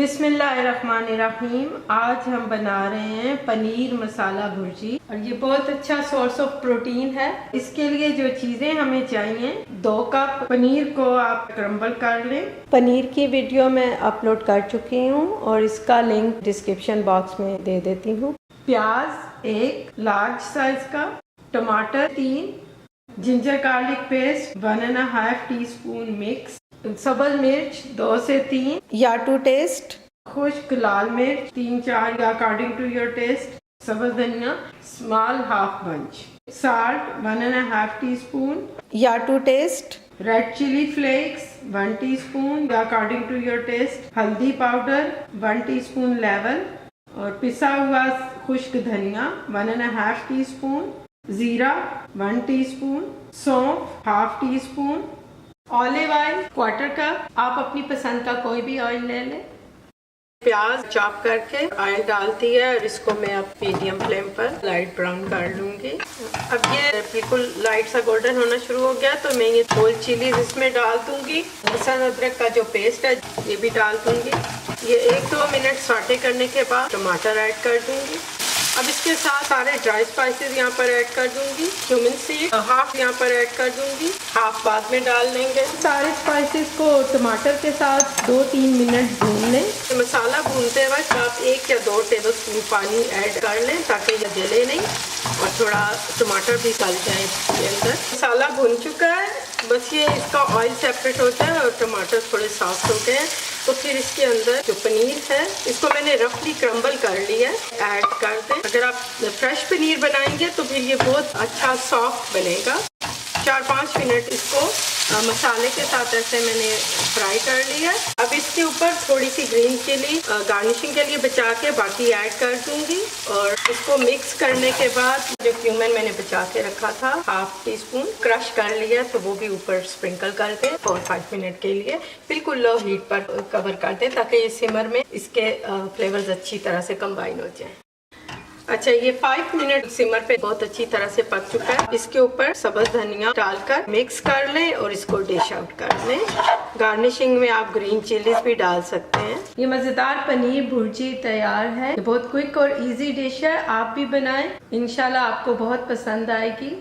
बिस्मिल्लाहिर्रहमानिर्रहीम। आज हम बना रहे हैं पनीर मसाला भुर्जी और ये बहुत अच्छा सोर्स ऑफ प्रोटीन है। इसके लिए जो चीज़ें हमें चाहिए, 2 कप पनीर को आप क्रम्बल कर लें। पनीर की वीडियो मैं अपलोड कर चुकी हूँ और इसका लिंक डिस्क्रिप्शन बॉक्स में दे देती हूँ। प्याज 1 लार्ज साइज का, टमाटर 3, ginger garlic paste 1.5 teaspoon mix, सब्ज मिर्च 2 से 3 या टू टेस्ट, खुश्क लाल मिर्च 3-4 या अकॉर्डिंग टू योर टेस्ट, सब्ज धनिया small half bunch, salt 1.5 teaspoon or to taste, red chili flakes 1 teaspoon or according to your taste, हल्दी पाउडर 1 टीस्पून लेवल और पिसा हुआ खुश्क धनिया 1.5 टीस्पून, जीरा 1 टीस्पून, सौंफ half teaspoon, olive oil 1/4 cup. आप अपनी पसंद का कोई भी ऑयल ले लें। प्याज चॉप करके ऑयल डालती है और इसको मैं अब मीडियम फ्लेम पर लाइट ब्राउन कर लूंगी। अब ये बिल्कुल लाइट सा गोल्डन होना शुरू हो गया तो मैं ये होल चिलीज इसमें डाल दूंगी। लहसुन अदरक का जो पेस्ट है ये भी डाल दूंगी। ये 1-2 मिनट सॉटे करने के बाद टमाटर ऐड कर दूंगी। अब इसके साथ सारे ड्राई स्पाइसेस यहाँ पर ऐड कर दूंगी। क्यूमिन सीड हाफ यहाँ पर ऐड कर दूंगी, हाफ बाद में डाल देंगे। सारे स्पाइसेस को टमाटर के साथ 2-3 मिनट भून लें। तो मसाला भूनते वक्त आप 1 या 2 टेबलस्पून पानी ऐड कर लें ताकि ये जले नहीं और थोड़ा टमाटर भी गल जाए इसके अंदर। मसाला भून चुका है, बस ये इसका ऑयल सेपरेट हो जाए और टमाटर थोड़े सॉफ्ट हो गए तो फिर इसके अंदर जो पनीर है इसको मैंने रफली क्रम्बल कर लिया है, ऐड कर दें। अगर आप फ्रेश पनीर बनाएंगे तो फिर ये बहुत अच्छा सॉफ्ट बनेगा। 4-5 मिनट इसको मसाले के साथ ऐसे मैंने फ्राई कर लिया। अब इसके ऊपर थोड़ी सी ग्रीन चिली गार्निशिंग के लिए बचा के बाकी ऐड कर दूंगी और इसको मिक्स करने के बाद जो क्यूमिन मैंने बचा के रखा था हाफ टीस्पून क्रश कर लिया तो वो भी ऊपर स्प्रिंकल कर दें। 4-5 मिनट के लिए बिल्कुल लो हीट पर कवर कर दें ताकि ये सिमर में इसके फ्लेवर्स अच्छी तरह से कंबाइन हो जाए। अच्छा, ये 5 मिनट सिमर पे बहुत अच्छी तरह से पक चुका है। इसके ऊपर सब्ज धनिया डालकर मिक्स कर लें और इसको डिश आउट कर लें। गार्निशिंग में आप ग्रीन चिलीज भी डाल सकते हैं। ये मज़ेदार पनीर भुर्जी तैयार है। ये बहुत क्विक और इजी डिश है, आप भी बनाएं, इंशाल्लाह आपको बहुत पसंद आएगी।